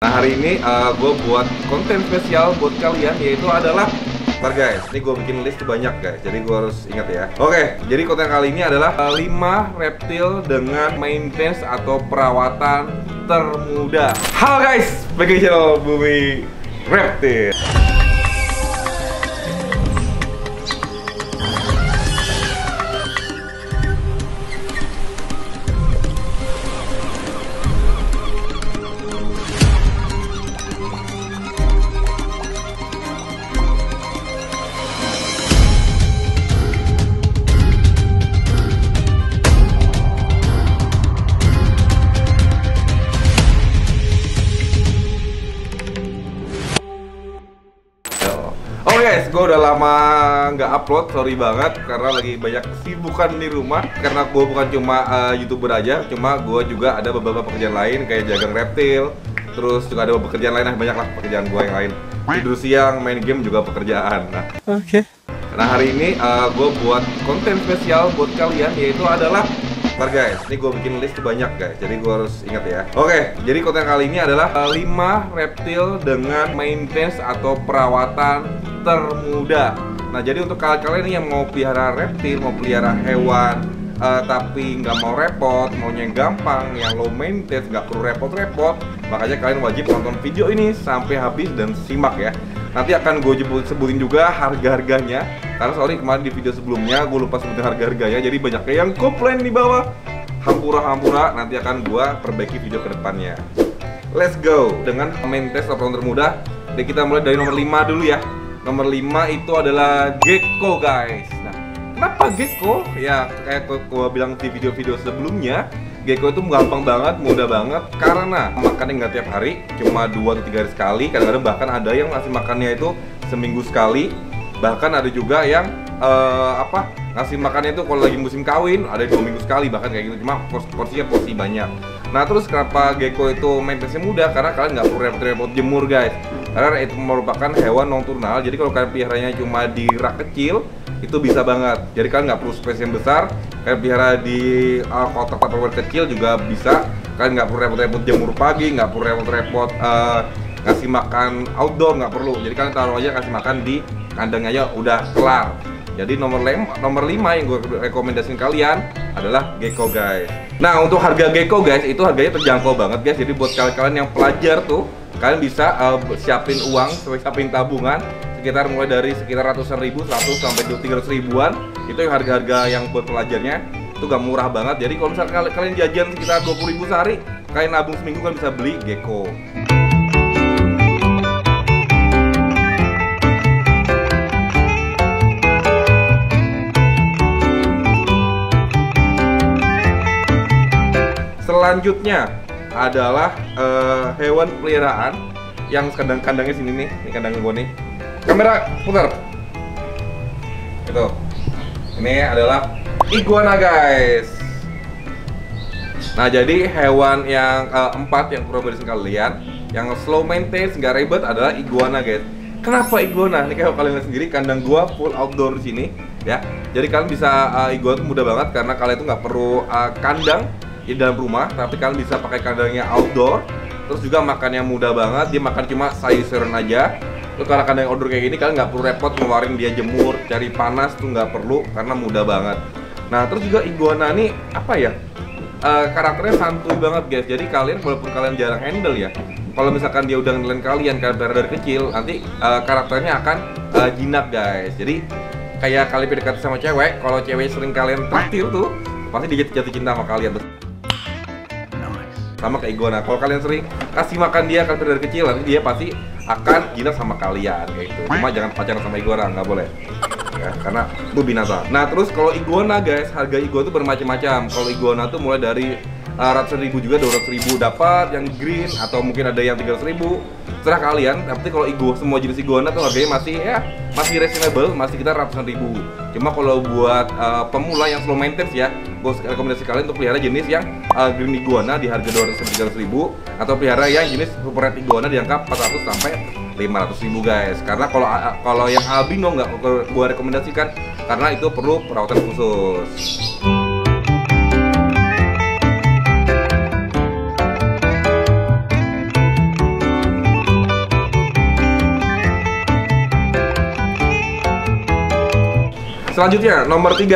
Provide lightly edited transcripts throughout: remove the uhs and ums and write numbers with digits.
Nah, hari ini gue buat konten spesial buat kalian, yaitu adalah ntar guys, ini gue bikin list banyak guys, jadi gue harus ingat ya. Oke, jadi konten kali ini adalah 5 reptil dengan maintenance atau perawatan termudah. Halo guys, bagi channel Bumi Reptil. Oke guys, gue udah lama nggak upload, sorry banget karena lagi banyak kesibukan di rumah. Karena gue bukan cuma YouTuber aja, cuma gue juga ada beberapa pekerjaan lain kayak jagang reptil. Terus juga ada pekerjaan lain, banyak lah pekerjaan gue yang lain. Tidur siang, main game juga pekerjaan. Nah hari ini gue buat konten spesial buat kalian, yaitu adalah ntar guys, ini gue bikin list banyak guys, jadi gue harus ingat ya. Oke, jadi konten kali ini adalah 5 reptil dengan maintenance atau perawatan termudah. Nah, jadi untuk kalian yang mau pelihara reptil, mau pelihara hewan, tapi nggak mau repot, maunya yang gampang, yang low maintenance, nggak perlu repot-repot, makanya kalian wajib nonton video ini sampai habis dan simak ya. Nanti akan gue sebutin juga harga-harganya. Karena sorry kemarin di video sebelumnya gue lupa sebutin harga-harganya, jadi banyak yang komplain di bawah. Hampura-hampura, nanti akan gue perbaiki video ke depannya. Let's go! Dengan maintenance atau termudah, jadi kita mulai dari nomor 5 dulu ya. Nomor 5 itu adalah gecko guys. Nah, kenapa gecko? Ya kayak gue bilang di video-video sebelumnya, gecko itu gampang banget, mudah banget. Karena makannya nggak tiap hari, cuma 2 atau 3 hari sekali. Kadang-kadang bahkan ada yang ngasih makannya itu seminggu sekali. Bahkan ada juga yang ngasih makannya itu kalau lagi musim kawin ada 2 minggu sekali, bahkan kayak gitu. Cuma porsinya porsi banyak. Nah terus kenapa gecko itu maintenance-nya mudah? Karena kalian nggak perlu repot-repot jemur guys. Karena itu merupakan hewan nokturnal. Jadi kalau kalian peliharanya cuma di rak kecil, itu bisa banget. Jadi kalian nggak perlu space yang besar. Kalian pelihara di kotak tupperware kecil juga bisa. Kalian nggak perlu repot-repot jemur pagi, nggak perlu repot-repot ngasih makan outdoor, nggak perlu. Jadi kalian taruh aja kasih makan di kandangnya aja udah kelar. Jadi nomor 5 yang gue rekomendasiin kalian adalah gecko guys. Nah untuk harga gecko guys, itu harganya terjangkau banget guys. Jadi buat kalian yang pelajar tuh, kalian bisa siapin uang, siapin tabungan sekitar mulai dari sekitar ratusan ribu, 100 sampai 300 ribuan. Itu yang harga-harga yang buat pelajarnya itu gak murah banget. Jadi kalau misalnya kalian jajan sekitar 20 ribu sehari, kalian nabung seminggu kan bisa beli gecko. Selanjutnya adalah hewan peliharaan yang kandangnya sini nih, ini kandang gue nih. Kamera putar. Itu. Ini adalah iguana guys. Nah jadi hewan yang 4 yang perlu berdasarkan kalian, yang slow maintenance, nggak ribet adalah iguana guys. Kenapa iguana? Ini kayak kalian lihat sendiri, kandang gua full outdoor di sini ya. Jadi kalian bisa iguana itu mudah banget karena kalian itu nggak perlu kandang di dalam rumah, tapi kalian bisa pakai kandangnya outdoor. Terus juga makannya mudah banget, dia makan cuma sayur-sayuran aja. Terus kalau kandang outdoor kayak gini kalian nggak perlu repot ngeluarin dia jemur, cari panas tuh nggak perlu karena mudah banget. Nah terus juga iguana nih apa ya, karakternya santuy banget guys. Jadi kalian walaupun kalian jarang handle ya, kalau misalkan dia udah ngelen kalian dari kecil, nanti karakternya akan jinak guys. Jadi kayak kalian PDKT sama cewek, kalau cewek sering kalian traktir tuh pasti dia jatuh cinta sama kalian tuh. Sama kayak iguana, kalau kalian sering kasih makan dia dari kecil, nanti dia pasti akan jinak sama kalian kayak gitu. Cuma jangan pacaran sama iguana, nggak boleh ya, karena itu binatang. Nah terus kalau iguana guys, harga iguana tuh bermacam-macam. Kalau iguana tuh mulai dari ratusan ribu juga, 200 ribu dapat yang green, atau mungkin ada yang 300 ribu, terserah kalian. Tapi kalau semua jenis iguana tuh harganya masih reasonable, masih kita ratusan ribu. Cuma kalau buat pemula yang slow maintenance ya, gue rekomendasi kalian untuk pelihara jenis yang green iguana di harga 200-300 ribu, atau pelihara yang jenis super red iguana di angka 400 sampai 500 ribu guys. Karena kalau yang albino nggak gue rekomendasikan, karena itu perlu perawatan khusus. Selanjutnya nomor 3,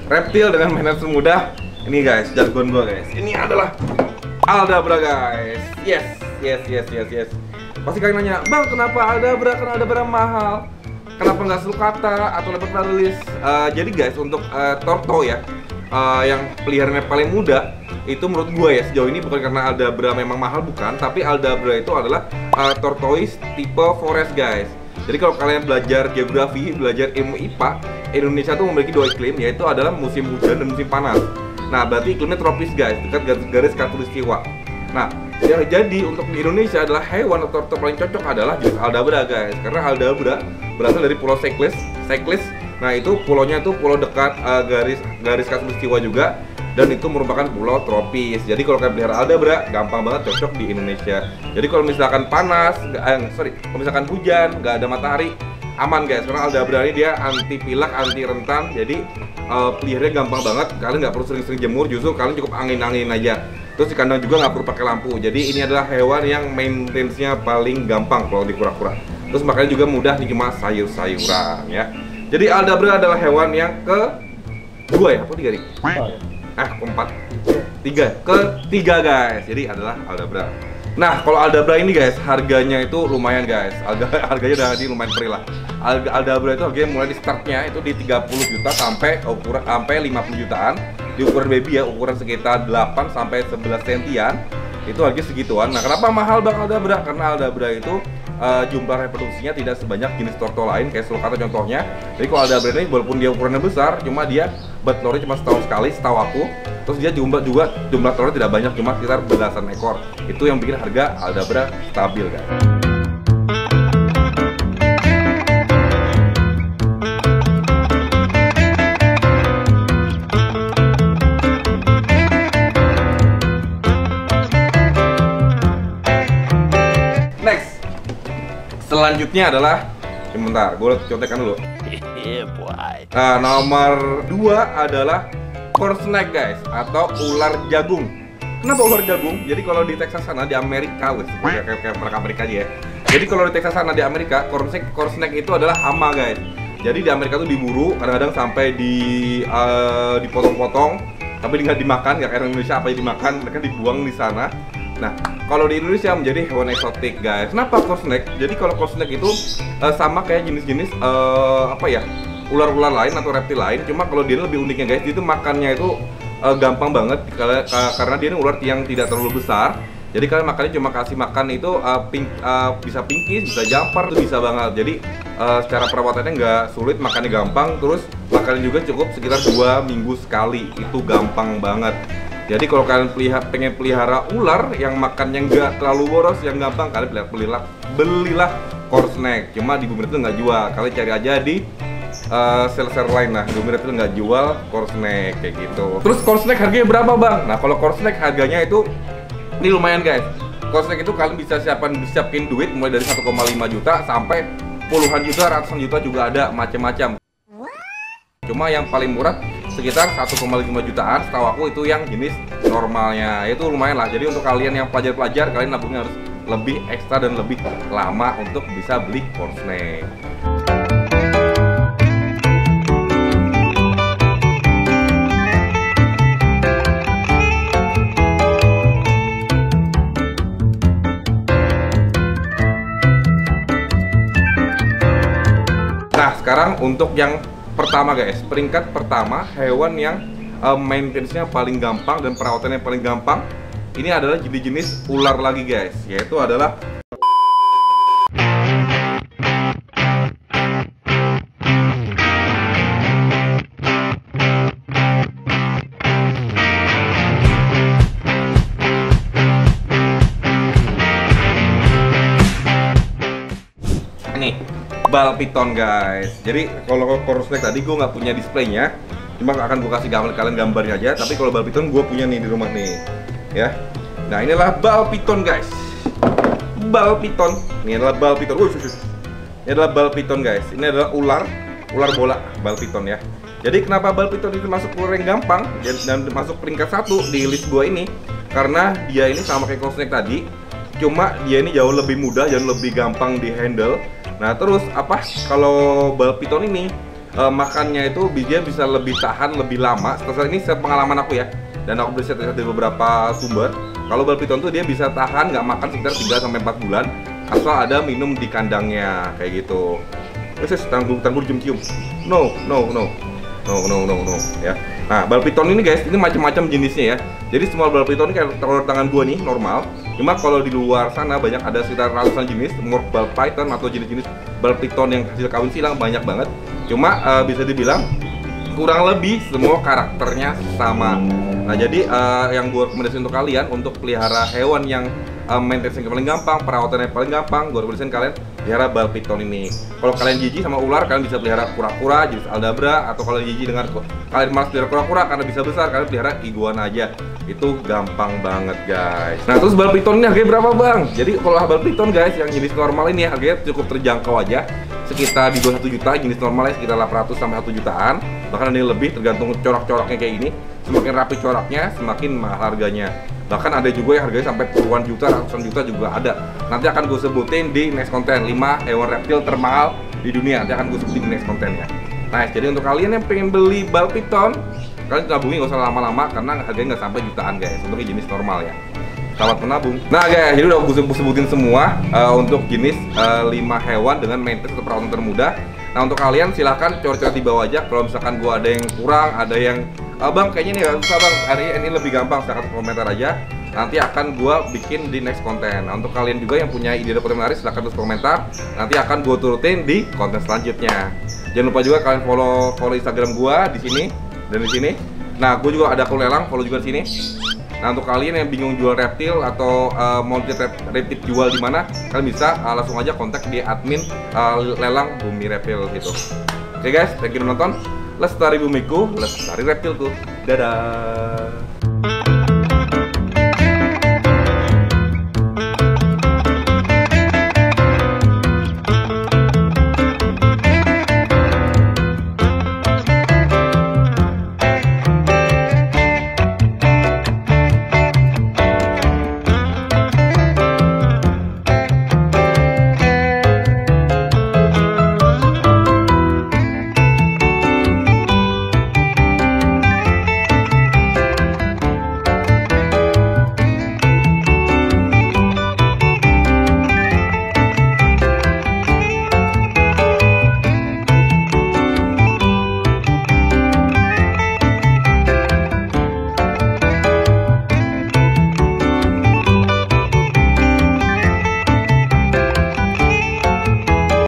reptil dengan maintenance mudah. Ini guys, jargon gua guys. Ini adalah Aldabra guys. Yes. Pasti kalian nanya, bang kenapa Aldabra? Karena Aldabra mahal. Kenapa nggak sulcata atau leopard paralysis? Jadi guys, untuk tortoise ya, yang peliharaannya paling mudah, itu menurut gue ya sejauh ini bukan karena Aldabra memang mahal, bukan, tapi Aldabra itu adalah tortoise tipe forest guys. Jadi kalau kalian belajar geografi, belajar ilmu IPA, Indonesia tuh memiliki 2 iklim, yaitu adalah musim hujan dan musim panas. Nah berarti iklimnya tropis guys, dekat garis khatulistiwa. Nah jadi untuk di Indonesia adalah hewan atau tortoise paling cocok adalah jenis Aldabra guys, karena Aldabra berasal dari pulau Cyclades. Nah itu pulaunya itu pulau dekat garis khatulistiwa juga, dan itu merupakan pulau tropis. Jadi kalau kalian pelihara Aldabra gampang banget cocok di Indonesia. Jadi kalau misalkan panas, kalau misalkan hujan, nggak ada matahari, aman guys, karena Aldabra ini dia anti pilak, anti rentan. Jadi peliharanya gampang banget. Kalian nggak perlu sering-sering jemur, justru kalian cukup angin-angin aja. Terus di kandang juga nggak perlu pakai lampu. Jadi ini adalah hewan yang maintenance-nya paling gampang kalau di kura-kura. Terus makanya juga mudah nikmat sayur-sayuran ya. Jadi Aldabra adalah hewan yang ke-2 ya, apa 3 nih? Keempat, ketiga guys. Jadi adalah Aldabra. Nah kalau Aldabra ini guys, harganya itu lumayan guys. Harganya udah lumayan free lah. Aldabra itu harganya mulai di startnya itu di 30 juta sampai 50 jutaan. Di ukuran baby ya, ukuran sekitar 8 sampai 11 sentian. Itu harganya segituan. Nah kenapa mahal bang Aldabra? Karena Aldabra itu jumlah reproduksinya tidak sebanyak jenis tortoise lain kayak sulcata contohnya. Jadi kalau Aldabra ini walaupun dia ukurannya besar, cuma dia telurnya cuma setahun sekali setahu aku. Terus dia jumlah telurnya tidak banyak, cuma sekitar belasan ekor. Itu yang bikin harga Aldabra stabil guys. Selanjutnya adalah, sebentar, gue contekan dulu. Nah, nomor 2 adalah corn snake guys, atau ular jagung. Kenapa ular jagung? Jadi kalau di Texas sana di Amerika, kayak mereka Amerika aja ya. Jadi kalau di Texas sana di Amerika, corn snake itu adalah hama guys. Jadi di Amerika tuh diburu, kadang-kadang sampai dipotong-potong, tapi nggak dimakan, nggak kayak Indonesia apa yang dimakan, mereka dibuang di sana. Nah, kalau di Indonesia menjadi hewan eksotik guys. Kenapa corn snake? Jadi kalau corn snake itu sama kayak jenis-jenis ular-ular lain atau reptil lain. Cuma kalau dia lebih uniknya guys, dia itu makannya itu gampang banget karena dia ini ular yang tidak terlalu besar. Jadi kalian makannya cuma kasih makan itu bisa pingkis, bisa jampar, itu bisa banget. Jadi secara perawatannya nggak sulit, makannya gampang. Terus makannya juga cukup sekitar 2 minggu sekali, itu gampang banget. Jadi kalau kalian pengen pelihara ular yang makannya nggak terlalu boros, yang gampang, kalian belilah corn snake. Cuma di Bumi Reptil nggak jual, kalian cari aja di seller lain. Nah, di Bumi Reptil nggak jual corn snake kayak gitu. Terus corn snake harganya berapa bang? Nah kalau corn snake harganya itu ini lumayan guys. Corn snake itu kalian bisa siapin duit mulai dari 1,5 juta sampai puluhan juta, ratusan juta juga ada, macam-macam. Cuma yang paling murah sekitar 1,5 jutaan, setahu aku itu yang jenis normalnya. Itu lumayan lah. Jadi untuk kalian yang pelajar-pelajar, kalian nabungnya harus lebih ekstra dan lebih lama untuk bisa beli corn snake. Nah sekarang untuk yang pertama guys, peringkat pertama hewan yang maintenance-nya paling gampang dan perawatannya paling gampang, ini adalah jenis ular lagi guys, yaitu adalah nih, bal piton guys. Jadi kalau corn snake tadi gue nggak punya displaynya, cuma akan gue kasih kalian gambarnya aja. Tapi kalau bal piton gue punya nih di rumah nih, ya. Nah inilah bal piton guys. Bal piton, ini adalah bal piton. Ini adalah bal piton guys. Ini adalah ular bola bal piton ya. Jadi kenapa bal piton itu masuk ular yang gampang dan masuk peringkat 1 di list gue ini? Karena dia ini sama kayak corn snake tadi, cuma dia ini jauh lebih mudah, jauh lebih gampang di handle. Nah terus apa? Kalau bal piton ini makannya itu dia bisa lebih tahan lebih lama. Setelah ini sepengalaman aku ya, dan aku beri riset dari beberapa sumber. Kalau bal piton tuh dia bisa tahan nggak makan sekitar 3-4 bulan asal ada minum di kandangnya kayak gitu. Terus tangguh cium-cium. No ya. Nah, bal piton ini guys, ini macam-macam jenisnya ya. Jadi semua bal piton ini kayak kalau tangan gua nih normal. Cuma kalau di luar sana banyak ada sekitar ratusan jenis morph bal python atau jenis-jenis bal piton yang hasil kawin silang banyak banget. Cuma bisa dibilang kurang lebih semua karakternya sama. Nah, jadi yang gue rekomendasi untuk kalian untuk pelihara hewan yang maintenance-nya paling gampang, perawatannya paling gampang, gue rekomendasikan kalian pelihara bal piton ini. Kalau kalian jijik sama ular, kalian bisa pelihara kura-kura, jenis aldabra, atau kalau jijik dengan kalian malas pelihara kura-kura karena bisa besar, kalian pelihara iguana aja. Itu gampang banget guys. Nah, terus bal piton ini harganya berapa bang? Jadi kalau bal piton guys yang jenis normal ini harganya cukup terjangkau aja, sekitar di bawah 1 juta, jenis normalnya sekitar 800 sampai 1 jutaan, bahkan ada yang lebih tergantung corak-coraknya kayak ini. Semakin rapi coraknya, semakin mahal harganya. Bahkan ada juga yang harganya sampai puluhan juta, ratusan juta juga ada. Nanti akan gue sebutin di next konten 5 hewan reptil termahal di dunia. Nanti akan gue sebutin di next kontennya. Nah, jadi untuk kalian yang pengen beli bal piton, kalian tabungin gak usah lama-lama karena harganya nggak sampai jutaan guys. Untuk jenis normal ya. Selamat menabung. Nah guys, jadi udah gue sebutin semua untuk jenis 5 hewan dengan maintenance atau perawatan termudah. Nah, untuk kalian silahkan coret-coret di bawah aja. Kalau misalkan gue ada yang kurang, ada yang bang kayaknya nih susah bang, hari ini lebih gampang, silahkan komentar aja. Nanti akan gue bikin di next konten. Nah, untuk kalian juga yang punya ide konten menarik, silahkan tulis komentar. Nanti akan gue turutin di konten selanjutnya. Jangan lupa juga kalian follow Instagram gue di sini dan di sini. Nah, gue juga ada akun lelang, follow juga di sini. Nah, untuk kalian yang bingung jual reptil atau mau reptil jual di mana, kalian bisa langsung aja kontak di admin lelang Bumi Reptil gitu. Oke guys, thank you udah nonton. Lestari bumiku, lestari reptilku. Dadah.